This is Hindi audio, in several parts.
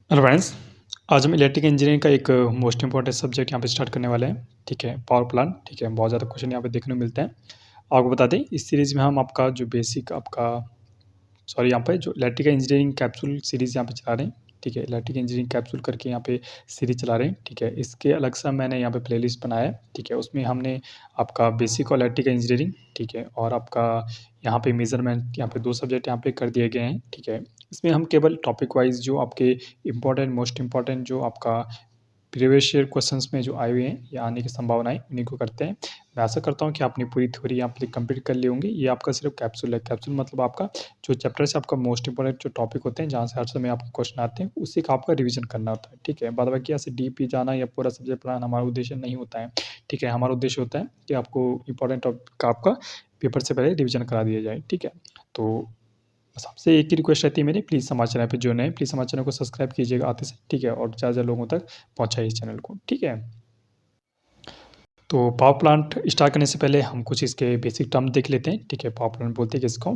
Hello friends. आज हम इलेक्ट्रिकल इंजीनियरिंग का एक मोस्ट इंपॉर्टेंट सब्जेक्ट यहाँ पे स्टार्ट करने वाले हैं। ठीक है, पावर प्लांट। ठीक है, बहुत ज़्यादा क्वेश्चन यहाँ पे देखने को मिलते हैं। आपको बता दें, इस सीरीज़ में हम आपका जो बेसिक आपका सॉरी यहाँ पे जो इलेक्ट्रिकल इंजीनियरिंग कैप्सूल सीरीज़ यहाँ पे चला रहे हैं। ठीक है, इलेक्ट्रिकल इंजीनियरिंग कैप्सूल करके यहाँ पे सीरीज चला रहे हैं। ठीक है, इसके अलग सा मैंने यहाँ पे प्लेलिस्ट बनाया है। ठीक है, उसमें हमने आपका बेसिक और इलेक्ट्रिकल इंजीनियरिंग, ठीक है, और आपका यहाँ पे मेजरमेंट, यहाँ पे 2 सब्जेक्ट यहाँ पे कर दिए गए हैं। ठीक है, इसमें हम केवल टॉपिक वाइज जो आपके इम्पोर्टेंट मोस्ट इम्पोर्टेंट जो आपका प्रीवियस ईयर क्वेश्चंस में जो आए हुए हैं या आने की संभावनाएं, उन्हीं को करते हैं। मैं आशा करता हूं कि आपने पूरी थ्योरी यहाँ पे कंप्लीट कर ली होंगी। ये आपका सिर्फ कैप्सूल है। कैप्सूल मतलब आपका जो चैप्टर से आपका मोस्ट इंपॉर्टेंट जो टॉपिक होते हैं, जहाँ से हर समय आपके क्वेश्चन आते हैं, उसी का आपका रिवीजन करना होता है। ठीक है, बाद बाकी ऐसे डीप जाना या पूरा सब्जेक्ट पढ़ाना हमारा उद्देश्य नहीं होता है। ठीक है, हमारा उद्देश्य होता है कि आपको इंपॉर्टेंट टॉपिक का आपका पेपर से पहले रिविजन करा दिया जाए। ठीक है, तो बस आपसे एक ही रिक्वेस्ट रहती है मेरी, प्लीज़ हमारे चैनल पे जो नए, प्लीज़ हमारे चैनल को सब्सक्राइब कीजिएगा आते से। ठीक है, और ज़्यादा से ज़्यादा लोगों तक पहुँचाइए इस चैनल को। ठीक है, तो पावर प्लांट स्टार्ट करने से पहले हम कुछ इसके बेसिक टर्म देख लेते हैं। ठीक है, पावर प्लांट बोलते हैं किसको?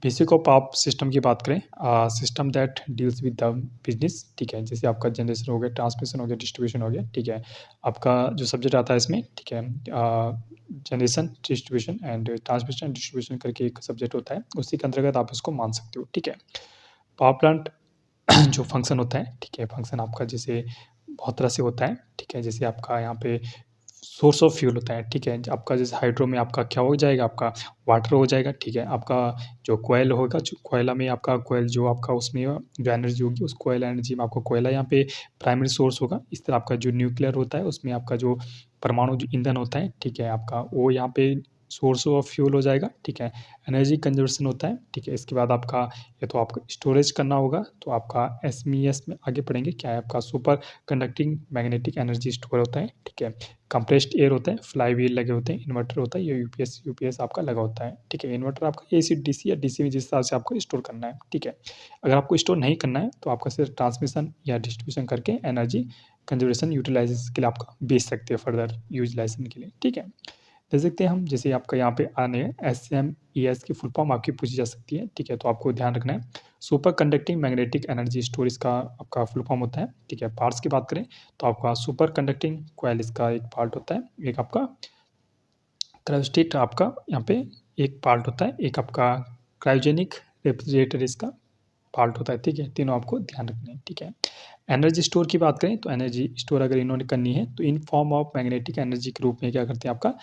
बेसिक ऑफ पावर सिस्टम की बात करें, system that deals with the business. ठीक है, जैसे आपका जनरेशन हो गया, ट्रांसमिशन हो गया, डिस्ट्रीब्यूशन हो गया। ठीक है, आपका जो सब्जेक्ट आता है इसमें, ठीक है, generation, distribution and transmission distribution करके एक सब्जेक्ट होता है, उसी के अंतर्गत आप इसको मान सकते हो। ठीक है, पावर प्लांट जो फंक्शन होता है, ठीक है, फंक्शन आपका जैसे बहुत तरह से होता है। ठीक है, जैसे आपका यहाँ पे सोर्स ऑफ फ्यूल होता है। ठीक है, आपका जैसे हाइड्रो में आपका क्या हो जाएगा, आपका वाटर हो जाएगा। ठीक है, आपका जो कोयल होगा, जो कोयला में आपका कोयल जो आपका उसमें जो एनर्जी होगी, उस कोयला एनर्जी में आपको कोयला यहाँ पे प्राइमरी सोर्स होगा। इस तरह आपका जो न्यूक्लियर होता है, उसमें आपका जो परमाणु जो ईंधन होता है, ठीक है, आपका वो यहाँ पे सोर्स ऑफ फ्यूल हो जाएगा। ठीक है, एनर्जी कंजर्वेशन होता है। ठीक है, इसके बाद आपका या तो आपको स्टोरेज करना होगा, तो आपका एसमीएस में आगे पढ़ेंगे क्या है, आपका super conducting magnetic energy store होता है। ठीक है, कंप्रेस्ड एयर होता है, फ्लाई व्हील लगे होते हैं, इन्वर्टर होता है, ये यूपीएस आपका लगा होता है। ठीक है, इन्वर्टर आपका एसी डीसी या डीसी में जिस हिसाब से आपको स्टोर करना है। ठीक है, अगर आपको स्टोर नहीं करना है तो आपका सिर्फ ट्रांसमिशन या डिस्ट्रीब्यूशन करके एनर्जी कंजर्वेशन यूटिलाइजेशन के लिए आपका बेच सकते हैं फर्दर यूटिलाइजेशन के लिए। ठीक है, देख सकते हैं हम, जैसे आपका यहाँ पे आने एसएमईएस की फुल फॉर्म आपकी पूछी जा सकती है। ठीक है, तो आपको ध्यान रखना है, super conducting magnetic energy store इसका आपका फुल फॉर्म होता है। ठीक है, पार्ट्स की बात करें तो आपका सुपर कंडक्टिंग कोयल इसका एक पार्ट होता है, एक आपका क्रायोस्टेट आपका यहाँ पे एक पार्ट होता है, एक आपका क्रायोजेनिक रेफ्रिजरेटर इसका पार्ट होता है। ठीक है, तीनों आपको ध्यान रखने हैं। ठीक है, एनर्जी स्टोर की बात करें तो एनर्जी स्टोर अगर इन्होंने करनी है तो in form of magnetic energy के रूप में क्या करते हैं, आपका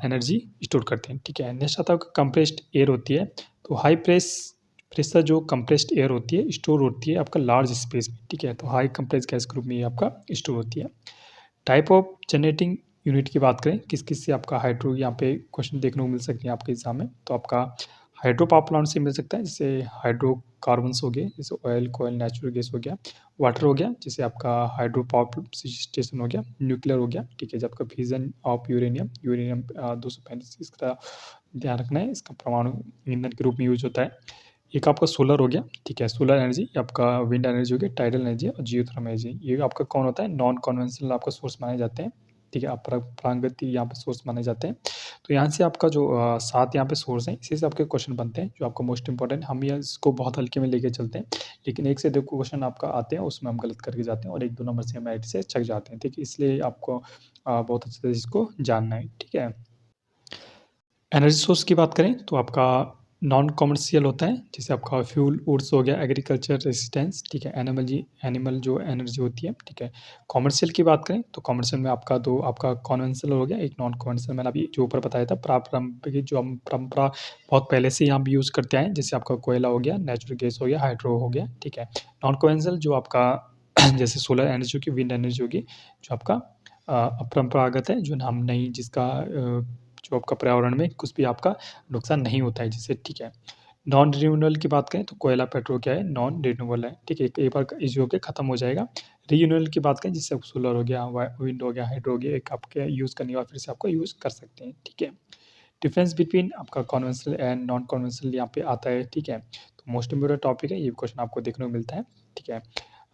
एनर्जी स्टोर करते हैं। ठीक है, नेक्स्ट आता है कंप्रेस्ड एयर होती है, तो हाई प्रेशर जो कंप्रेस्ड एयर होती है स्टोर होती है आपका लार्ज स्पेस में। ठीक है, तो हाई कंप्रेस गैस के रूप में ये आपका स्टोर होती है। टाइप ऑफ जनरेटिंग यूनिट की बात करें, किस किस से आपका हाइड्रो यहाँ पे क्वेश्चन देखने को मिल सकते हैं आपके एग्जाम में, तो आपका हाइड्रो पावर प्लांट से मिल सकता है, जैसे हाइड्रोकार्बन्स हो गए, जैसे ऑयल कोयल नेचुरल गैस हो गया, वाटर हो गया, जैसे आपका हाइड्रो पावर स्टेशन हो गया, न्यूक्लियर हो गया। ठीक है, जब आपका फ्यूजन ऑफ यूरेनियम यूरेनियम 235 इसका ध्यान रखना है, इसका परमाणु ईंधन के रूप में यूज होता है। एक आपका सोलर हो गया। ठीक है, सोलर एनर्जी आपका विंड एनर्जी हो गया, टाइडल एनर्जी और जियोथर्मल एनर्जी, ये आपका कौन होता है, नॉन कन्वेंशनल आपका सोर्स माने जाते हैं। ठीक है, अपरागति यहाँ पे सोर्स माने जाते हैं। तो यहाँ से आपका जो 7 यहाँ पे सोर्स हैं, इसी से आपके क्वेश्चन बनते हैं जो आपको मोस्ट इंपॉर्टेंट, हम ये इसको बहुत हल्के में लेके चलते हैं, लेकिन 1 से 2 क्वेश्चन आपका आते हैं, उसमें हम गलत करके जाते हैं और 1-2 नंबर से हम एट से चक जाते हैं। ठीक है, इसलिए आपको बहुत अच्छे से इसको जानना है। ठीक है, एनर्जी सोर्स की बात करें तो आपका नॉन कॉमर्शियल होता है, जैसे आपका फ्यूल वुड्स हो गया, एग्रीकल्चर रेसिस्टेंस। ठीक है, एनिमल जो एनर्जी होती है। ठीक है, कॉमर्शियल की बात करें तो कॉमर्शियल में आपका 2 आपका कॉन्वेंशनल हो गया, एक नॉन कॉन्वेंशनल, मैंने अभी जो ऊपर बताया था, पारंपरिक जो हम परंपरा बहुत पहले से ही हम यूज़ करते आए हैं, जैसे आपका कोयला हो गया, नेचुरल गैस हो गया, हाइड्रो हो गया। ठीक है, नॉन कॉन्वेंशनल जो आपका जैसे सोलर एनर्जी होगी, विंड एनर्जी होगी, जो आपका अपरंपरागत है, जो हम नहीं, जिसका जो आपका पर्यावरण में कुछ भी आपका नुकसान नहीं होता है जिससे। ठीक है, नॉन रिन्यूएबल की बात करें तो कोयला पेट्रोल क्या है, नॉन रिन्यूएबल है। ठीक है, एक बार इश्यू होकर खत्म हो जाएगा। रिन्यूएबल की बात करें, जिससे सोलर हो गया, विंड हो गया, हाइड्रो हो गया, एक आपके यूज़ करने के बाद फिर से आपको यूज़ कर सकते हैं। ठीक है, डिफरेंस बिटवीन आपका कन्वेंशनल एंड नॉन कन्वेंशनल यहाँ पे आता है। ठीक है, तो मोस्ट इम्पोर्टेंट टॉपिक है, ये क्वेश्चन आपको देखने को मिलता है। ठीक है,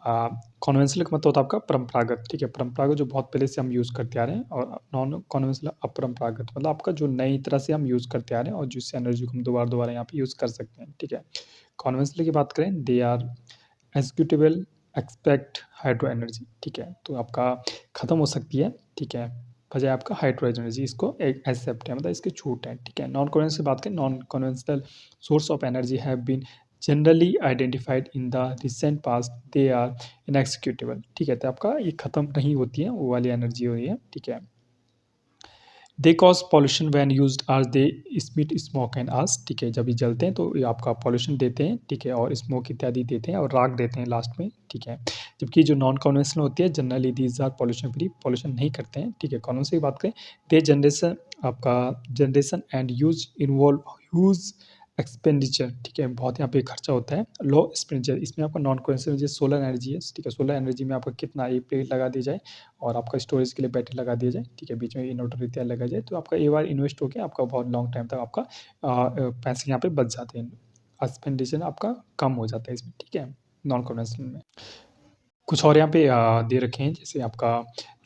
कन्वेंशनल का मतलब होता है आपका परंपरागत। ठीक है, परंपरागत जो बहुत पहले से हम यूज़ करते आ रहे हैं, और नॉन कन्वेंशनल अपरंपरागत मतलब आपका जो नई तरह से हम यूज़ करते आ रहे हैं और जिससे एनर्जी को हम दोबारा यहाँ पे यूज़ कर सकते हैं। ठीक है, कन्वेंशनल की बात करें, they are executable expect hydro energy, ठीक है, तो आपका ख़त्म हो सकती है, ठीक है, बजाय आपका हाइड्रो एनर्जी इसको एक्सेप्ट है, मतलब इसकी छूट है, ठीक है। नॉन कन्वेंशनल की बात करें, non conventional source of energy have been generally identified in the recent past, they are inexhaustible, ठीक है, तो आपका ये ख़त्म नहीं होती है, वो वाली एनर्जी हो रही है, ठीक है। They cause pollution when use are they emit smoke and ash, ठीक है, जब ये जलते हैं तो ये आपका पॉल्यूशन देते हैं, ठीक है, और स्मोक इत्यादि देते हैं और राख देते हैं लास्ट में, ठीक है। जबकि जो नॉन कन्वेंशनल होती है generally these are pollution free, pollution नहीं करते हैं, ठीक है। कन्वेंशनल की बात करें, दे जनरेशन आपका generation and use involve huge expenditure, ठीक है, बहुत यहाँ पे खर्चा होता है, लो एक्सपेंडिचर। इसमें आपका नॉन कन्वेंशनल जो सोलर एनर्जी है, ठीक है, सोलर एनर्जी में आपका कितना एक प्लेट लगा दी जाए और आपका स्टोरेज के लिए बैटरी लगा दिया जाए, ठीक है, बीच में इन्वर्टर इत्यादि लगा जाए, तो आपका एक बार इन्वेस्ट होकर आपका बहुत लॉन्ग टाइम तक आपका पैसे यहाँ पे बच जाते हैं, एक्सपेंडिचर आपका कम हो जाता है इसमें, ठीक है, नॉन कन्वेंशनल में। कुछ और यहाँ पे दे रखे हैं, जैसे आपका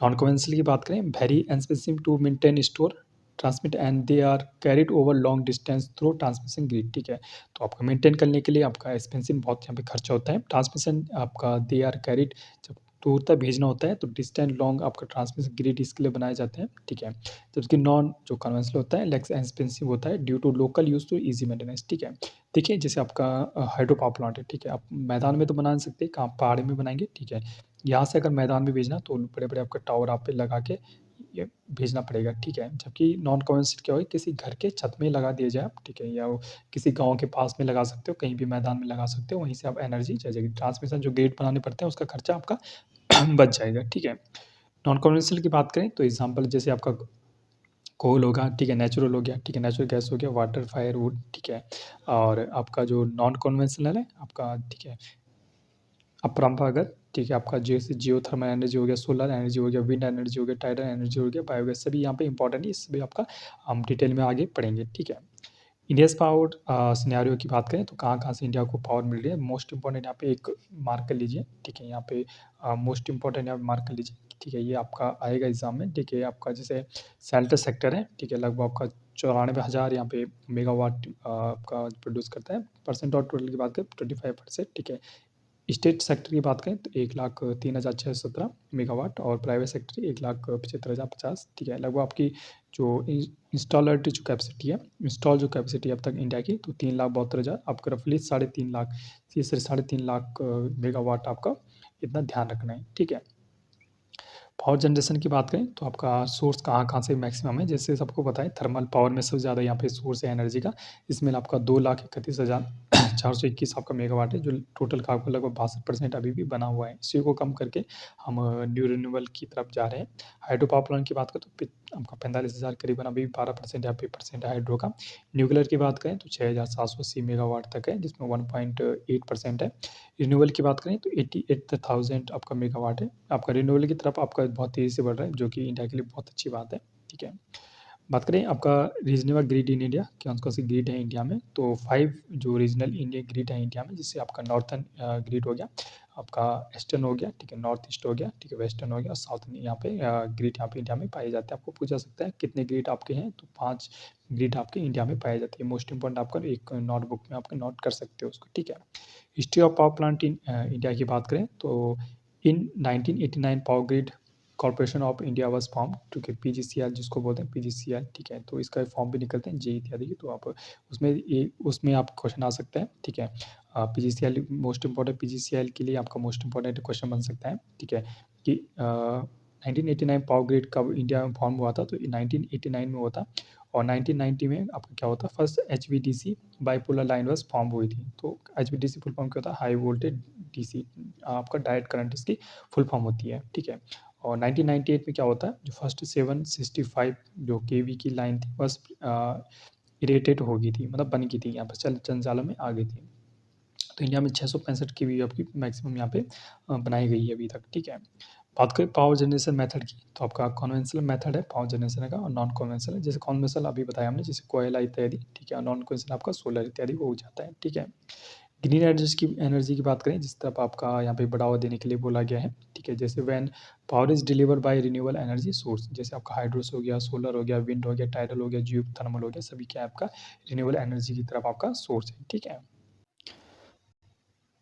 नॉन कन्वेंशनल की बात करें, very expensive to maintain store transmit and they are carried over long distance through transmission grid, ठीक है, तो आपका मेंटेन करने के लिए आपका एक्सपेंसिव बहुत यहाँ पे खर्चा होता है। ट्रांसमिशन आपका दे आर कैरिड, जब दूर तक भेजना होता है तो डिस्टेंस लॉन्ग आपका ट्रांसमिशन ग्रिड इसके लिए बनाए जाते हैं, ठीक है। जबकि नॉन जो कन्वेंशनल होता है लेस एक्सपेंसिव होता है due to local use to easy maintenance, ठीक है। देखिए जैसे आपका हाइड्रो पावर प्लांट है, ठीक है, आप मैदान में तो बना नहीं सकते, कहाँ पहाड़ में बनाएंगे, ठीक है। यहाँ से अगर मैदान में भेजना तो बड़े बड़े आपके टावर आप पे लगा के ये भेजना पड़ेगा, ठीक है। जबकि नॉन कन्वेंशनल क्या हो, किसी घर के छत में लगा दिया जाए आप, ठीक है, या वो किसी गांव के पास में लगा सकते हो, कहीं भी मैदान में लगा सकते हो, वहीं से आप एनर्जी चल जाएगी। ट्रांसमिशन जो गेट बनाने पड़ते हैं उसका खर्चा आपका बच जाएगा, ठीक है। नॉन कन्वेंशनल की बात करें तो एग्जाम्पल जैसे आपका कोल होगा, ठीक है, नेचुरल हो गया, ठीक है, नेचुरल गैस हो गया, वाटर, फायर, वुड, ठीक है। और आपका जो नॉन कन्वेंशनल है आपका, ठीक है, अपरंपरागत, ठीक है, आपका जैसे जियोथर्मल एनर्जी हो गया, सोलर एनर्जी हो गया, विंड एनर्जी हो गया, टाइडल एनर्जी हो गया, बायोगैस, सभी यहाँ पे इंपॉर्टेंट है, इसमें आपका हम डिटेल में आगे पढ़ेंगे, ठीक है। इंडियाज पावर सिनेरियो की बात करें तो कहाँ कहाँ से इंडिया को पावर मिल रही है, मोस्ट इंपॉर्टेंट यहाँ पे एक मार्क कर लीजिए, ठीक है, यहाँ पे मोस्ट इंपॉर्टेंट यहाँ पे मार्क कर लीजिए, ठीक है, ये आपका आएगा एग्जाम में, ठीक है। आपका जैसे सेल्टर सेक्टर है, ठीक है, लगभग आपका 94,000 यहाँ पे मेगावाट आपका प्रोड्यूस करता है, परसेंट और टोटल की बात करें 25%, ठीक है। स्टेट सेक्टर की बात करें तो 1,03,617 मेगावाट और प्राइवेट सेक्टर 1,75,050, ठीक है। लगभग आपकी जो इंस्टॉलर्ड जो कैपेसिटी है, इंस्टॉल जो कैपेसिटी अब तक इंडिया की, तो 3,72,000, आपका रफली 3.5 लाख, ये 3.5 लाख मेगावाट आपका इतना ध्यान रखना है, ठीक है। पावर जनरेशन की बात करें तो आपका सोर्स कहाँ कहाँ से मैक्सिमम है, जैसे सबको पता है थर्मल पावर में सबसे ज़्यादा यहाँ पे सोर्स है एनर्जी का, इसमें आपका 2,31,421 आपका मेगावाट है, जो टोटल का आपका लगभग 62% अभी भी बना हुआ है। इसी को कम करके हम न्यू रिन्यूएबल की तरफ जा रहे हैं। हाइड्रो पावर प्लांट की बात करें तो आपका 45,000 करीबन अभी 12% या 5% है हाइड्रो का। न्यूक्लियर की बात करें तो 6,780 मेगावाट तक है, जिसमें 1.8% है। रिन्यूएबल की बात करें तो 88,000 आपका मेगावाट है, आपका रिन्यूएबल की तरफ आपका बहुत तेज़ी से बढ़ रहा है, जो कि इंडिया के लिए बहुत अच्छी बात है, ठीक है। बात करें आपका रीजनेबल ग्रिड इन इंडिया, कौन सी ग्रिड है इंडिया में, तो 5 जो रीजनल इंडिया ग्रिड है इंडिया में, जिससे आपका नॉर्थन ग्रिड हो गया, आपका ईस्टर्न हो गया, ठीक है, नॉर्थ ईस्ट हो गया, ठीक है, वेस्टर्न हो गया और साउथ यहाँ पे ग्रिड यहाँ पे इंडिया में पाए जाते हैं। आपको पूछा सकता है कितने ग्रिड आपके हैं, तो 5 ग्रिड आपके इंडिया में पाए जाते हैं। मोस्ट इंपॉर्टेंट आपका एक नोटबुक में आपका नोट कर सकते हो उसको, ठीक है। History of power plant in India की बात करें तो इन 1989 power grid corporation of India was form, ठीक है, पीजीसीएल जिसको बोलते हैं पीजीसीएल, ठीक है, तो इसका फॉर्म भी निकलते हैं जे इत्यादि की, तो आप उसमें आप क्वेश्चन आ सकता है, ठीक है। पीजीसीएल मोस्ट इंपॉर्टेंट, पीजीसीएल के लिए आपका मोस्ट इंपॉर्टेंट क्वेश्चन बन सकता है, ठीक है, कि 1989 पावर ग्रिड कब इंडिया में फॉर्म हुआ था, तो 1989 में हुआ था। और 1990 में आपका क्या होता है, first HVDC bipolar line was form हुई थी। तो एचवीडीसी फुल फॉर्म क्या होता है, हाई वोल्टेज डीसी, आपका डायरेक्ट करंट इसकी फुल फॉर्म होती है, ठीक है। और 1998 में क्या होता है, जो फर्स्ट 765 जो केवी की लाइन थी बस इरेटेड हो गई थी, मतलब बन गई थी, यहाँ पर चंचालों में आ गई थी। तो इंडिया में 665 केवी आपकी मैक्सिमम यहाँ पे बनाई गई है अभी तक, ठीक है। बात करें पावर जनरेशन मेथड की, तो आपका कन्वेंशनल मेथड है पावर जनरेशन का और नॉन कन्वेंशनल है। जैसे कन्वेंशनल अभी बताया हमने, जैसे कोयला इत्यादि, ठीक है, और नॉन कन्वेंशनल आपका सोलर इत्यादि वो हो जाता है, ठीक है। ग्रीन एनर्जी की बात करें, जिस तरफ आपका यहाँ पे बढ़ावा देने के लिए बोला गया है, ठीक है, जैसे when power is delivered by renewable energy source, जैसे आपका हाइड्रोस हो गया, सोलर हो गया, विंड हो गया, टाइडल हो गया, जियो थर्मल हो गया, सभी क्या है आपका रिन्यूएबल एनर्जी की तरफ आपका सोर्स है, ठीक है।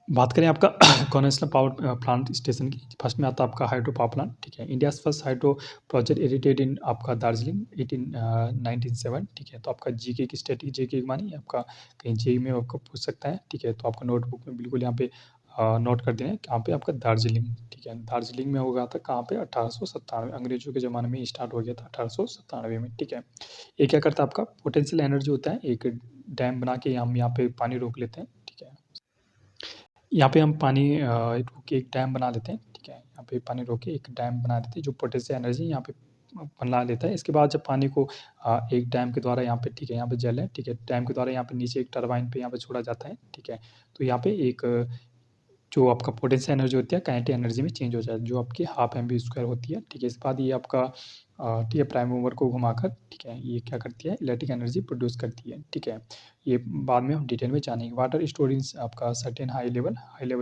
बात करें आपका कॉन्वेंशनल पावर प्लांट स्टेशन की, फर्स्ट में आता है आपका हाइड्रो पावर प्लांट, ठीक है। India's first hydro project erected in आपका दार्जिलिंग 1997, ठीक है। तो आपका जीके की स्टैटिक जीके मानी आपका कहीं जेईई में आपको पूछ सकता है, ठीक है। तो आपका नोटबुक में बिल्कुल यहाँ पे नोट कर देना है, कहाँ पे आपका दार्जिलिंग, ठीक है। दार्जिलिंग में होगा था कहाँ पे 1897, अंग्रेजों के ज़माने में स्टार्ट हो गया था 1897 में, ठीक है। ये क्या करता है आपका पोटेंशियल एनर्जी होता है, एक डैम बना के हम यहाँ पे पानी रोक लेते हैं, ठीक है। यहाँ पे हम पानी रोक के एक डैम बना लेते हैं, ठीक है। यहाँ पे पानी रोक के एक डैम बना देते हैं जो पोटेंशियल एनर्जी यहाँ पे बना लेता है। इसके बाद जब पानी को एक डैम के द्वारा यहाँ पे, ठीक है, यहाँ पे जल है, ठीक है, डैम के द्वारा यहाँ पे नीचे एक टरबाइन पे यहाँ पे छोड़ा जाता है, ठीक है। तो यहाँ पे एक जो आपका पोटेंशियल एनर्जी होती है काइनेटिक एनर्जी में चेंज हो जाए, जो आपकी हाफ एम बी स्क्वायर होती है, ठीक है। इसके बाद ये आपका ठीक है प्राइम मूवर को घुमाकर, ठीक है, ये क्या करती है इलेक्ट्रिक एनर्जी प्रोड्यूस करती है, ठीक है। ये बाद में हम डिटेल में जानेंगे। वाटर स्टोरेज आपका सर्टेन हाई लेवल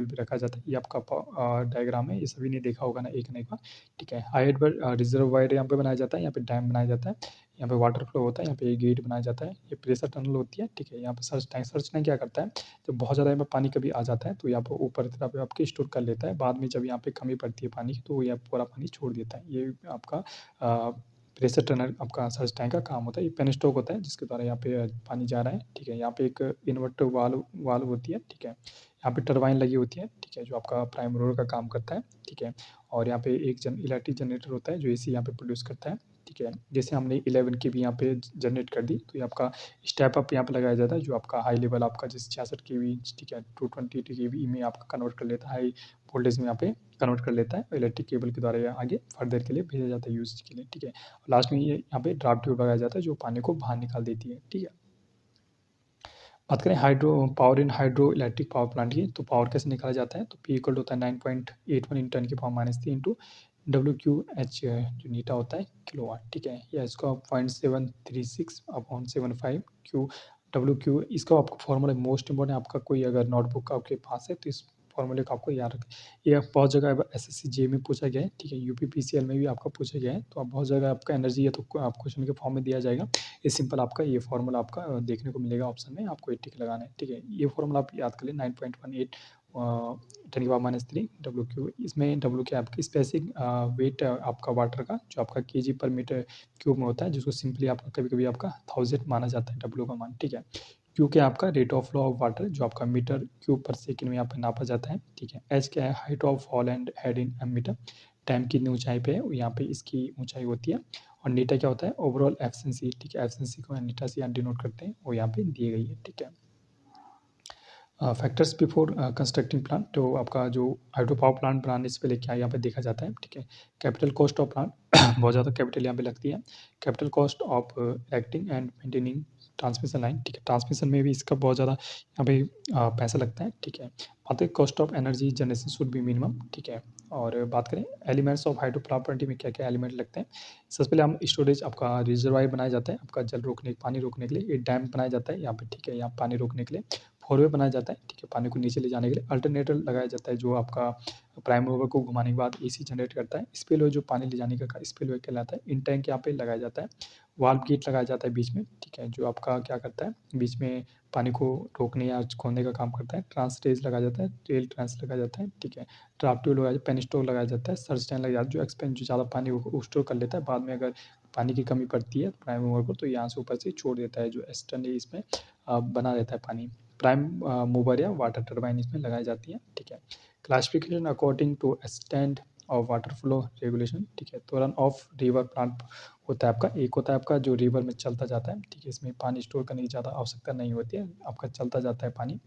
पे रखा जाता है। ये आपका डायग्राम है, ये सभी ने देखा होगा ना एक ना एक बार, ठीक है। हाई हेड पर रिजर्वायर यहाँ पे बनाया जाता है, यहाँ पे डैम बनाया जाता है, यहाँ पे वाटर फ्लो होता है, यहाँ पे एक गेट बनाया जाता है, ये प्रेशर टनल होती है, ठीक है। यहाँ पे सर्च टैंक क्या करता है, जब बहुत ज़्यादा यहाँ पे पानी कभी आ जाता है तो यहाँ पे ऊपर की तरफ आपके स्टोर कर लेता है, बाद में जब यहाँ पे कमी पड़ती है पानी की तो ये पूरा पानी छोड़ देता है। ये आपका प्रेशर टनल आपका सर्च टैंक का काम होता है। ये पेन स्टॉक होता है जिसके द्वारा यहाँ पे पानी जा रहा है, ठीक है। यहाँ पे एक इन्वर्टर वाल्व होती है, ठीक है। यहाँ पे टरबाइन लगी होती है, ठीक है, जो आपका प्राइम मूवर का काम करता है, ठीक है। और यहाँ पे एक इलेक्ट्रिक जनरेटर होता है जो एसी यहाँ पे प्रोड्यूस करता है, ठीक है। जैसे हमने 11 की भी यहाँ पे जनरेट कर दी तो ये आपका स्टेप अप यहाँ पे लगाया जाता है, जो आपका हाई लेवल आपका जैसे 66 केवी, ठीक है, 220 केवी में आपका कन्वर्ट कर लेता है, हाई वोल्टेज में यहाँ पे कन्वर्ट कर लेता है, इलेक्ट्रिक केबल के द्वारा ये आगे फर्दर के लिए भेजा जाता है यूज़ के लिए, ठीक है। लास्ट में ये यहाँ पे ड्राफ्ट ट्यूब लगाया जाता है जो पानी को बाहर निकाल देती है, ठीक है। बात करें power in hydro electric power plant की, तो पावर कैसे निकाला जाता है, तो P इक्वल होता है 9.81 इन 10 की पावर -3 इंटू WQH जो नीटा होता है किलोवाट, ठीक है। या इसको 0.736/75 क्यू WQ, इसका आपको फॉर्मूला मोस्ट इंपॉर्टेंट, आपका कोई अगर नोटबुक आपके पास है तो इस फॉर्मूले को आपको याद रखें। ये बहुत जगह SSC जे में पूछा गया है, ठीक है। यूपी PCL में भी आपका पूछा गया है, तो आप बहुत जगह आपका एनर्जी है तो आप क्वेश्चन के फॉर्म में दिया जाएगा। ये सिंपल आपका ये फॉर्मूला आपका देखने को मिलेगा ऑप्शन में, आपको ये टिक लगाना है, ठीक है। ये फॉर्मूला आप याद कर लें 9.18 10 की पावर -3 WQ, इसमें W क्या है आपकी स्पेसिफिक वेट आपका वाटर का जो आपका केजी पर मीटर क्यूब में होता है, जिसको सिंपली आपका कभी-कभी आपका 1000 माना जाता है W का मान, ठीक है। क्यू क्या है आपका rate of flow of water जो आपका मीटर क्यूब पर सेकंड में यहाँ पे नापा जाता है, ठीक है। एच क्या है height of fall and head in meter, dam कितनी ऊंचाई पे है यहाँ पे इसकी ऊंचाई होती है। और नीटा क्या होता है ओवरऑल एफिशिएंसी, ठीक है। एफिशिएंसी को नीटा से यहाँ डिनोट करते हैं, वो यहाँ पे दी गई है, ठीक है। फैक्टर्स बिफोर कंस्ट्रक्टिंग प्लांट, तो आपका जो हाइड्रो पावर प्लांट बनाने से पहले क्या यहाँ पे देखा जाता है, ठीक है। कैपिटल कॉस्ट ऑफ प्लांट बहुत ज़्यादा कैपिटल यहाँ पे लगती है। Capital cost of erecting and maintaining transmission line, ठीक है। ट्रांसमिशन में भी इसका बहुत ज़्यादा यहाँ पे पैसा लगता है, ठीक है। बात करें cost of energy generation should be minimum, ठीक है। और बात करें elements of hydro power plant में क्या क्या एलिमेंट लगते हैं, सबसे पहले हम स्टोरेज आपका रिजर्वायर बनाया जाता है आपका जल रोकने पानी रोकने के लिए, एक डैम बनाया जाता है यहाँ पे, ठीक है, यहाँ पानी रोकने के लिए। फोरवे बनाया जाता है, ठीक है, पानी को नीचे ले जाने के लिए। अल्टरनेटर लगाया जाता है जो आपका प्राइम मूवर को घुमाने के बाद एसी जनरेट करता है। स्पिलवे जो पानी ले जाने का स्पिलवे कहलाता है। इन टैंक यहाँ पे लगाया जाता है। वाल्व गेट लगाया जाता है बीच में, ठीक है, जो आपका क्या करता है बीच में पानी को रोकने या खोलने का काम करता है। ट्रांस रेज लगाया जाता है, टेल ट्रांस लगाया जाता है, ठीक है। ड्राफ्ट ट्यूब लगाया पेन स्टोक लगाया जाता है। सर्च टैंक लगाया जो एक्सपेंड जो ज़्यादा पानी को स्टोर कर लेता है, बाद में अगर पानी की कमी पड़ती है प्राइम मूवर को तो यहाँ से ऊपर से छोड़ देता है, जो एक्सटर्नली इसमें बना रहता है पानी। प्राइम मूवर या वाटर टरबाइन इसमें लगाई जाती है, ठीक है। क्लासिफिकेशन अकॉर्डिंग टू एक्सटेंड और वाटर फ्लो रेगुलेशन, ठीक है। तो रन ऑफ रिवर प्लांट होता है आपका, एक होता है आपका जो रिवर में चलता जाता है, ठीक है, इसमें पानी स्टोर करने की ज़्यादा आवश्यकता नहीं होती है, आपका चलता जाता है पानी।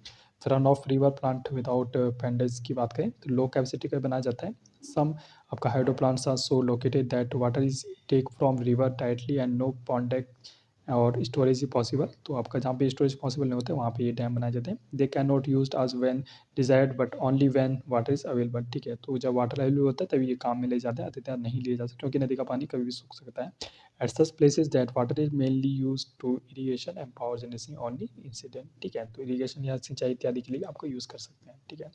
Run of river plant without pondage की बात करें तो लो कैपेसिटी का बनाया जाता है। सम आपका hydro plants are so located that water is take from river directly and no pondage or storage he possible, तो आपका जहाँ पे स्टोरेज पॉसिबल नहीं होता है वहाँ पे ये डैम बनाए जाते हैं। दे कैन नॉट यूज आज when desired but only when water is available, ठीक है। तो जब वाटर अवेलेबल होता है तभी ये काम में ले जाते हैं, अन्यथा नहीं लिए जा सकते क्योंकि नदी का पानी कभी भी सूख सकता है। At such places that water is mainly use to irrigation and power generation only incident, ठीक है। तो इरीगेशन या सिंचाई इत्यादि के लिए आपको यूज़ कर सकते हैं, ठीक है।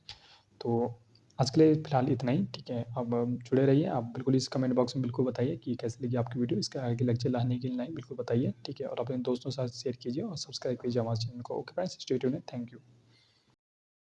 तो आज के लिए फिलहाल इतना ही, ठीक है। अब जुड़े रहिए आप, बिल्कुल इस कमेंट बॉक्स में बिल्कुल बताइए कि कैसे लगी आपकी वीडियो, इसका आगे लेक्चर लाने के लिए नहीं बिल्कुल बताइए, ठीक है। और अपने दोस्तों के साथ शेयर कीजिए और सब्सक्राइब कीजिए हमारे चैनल को। Okay friends, stay tuned, thank you.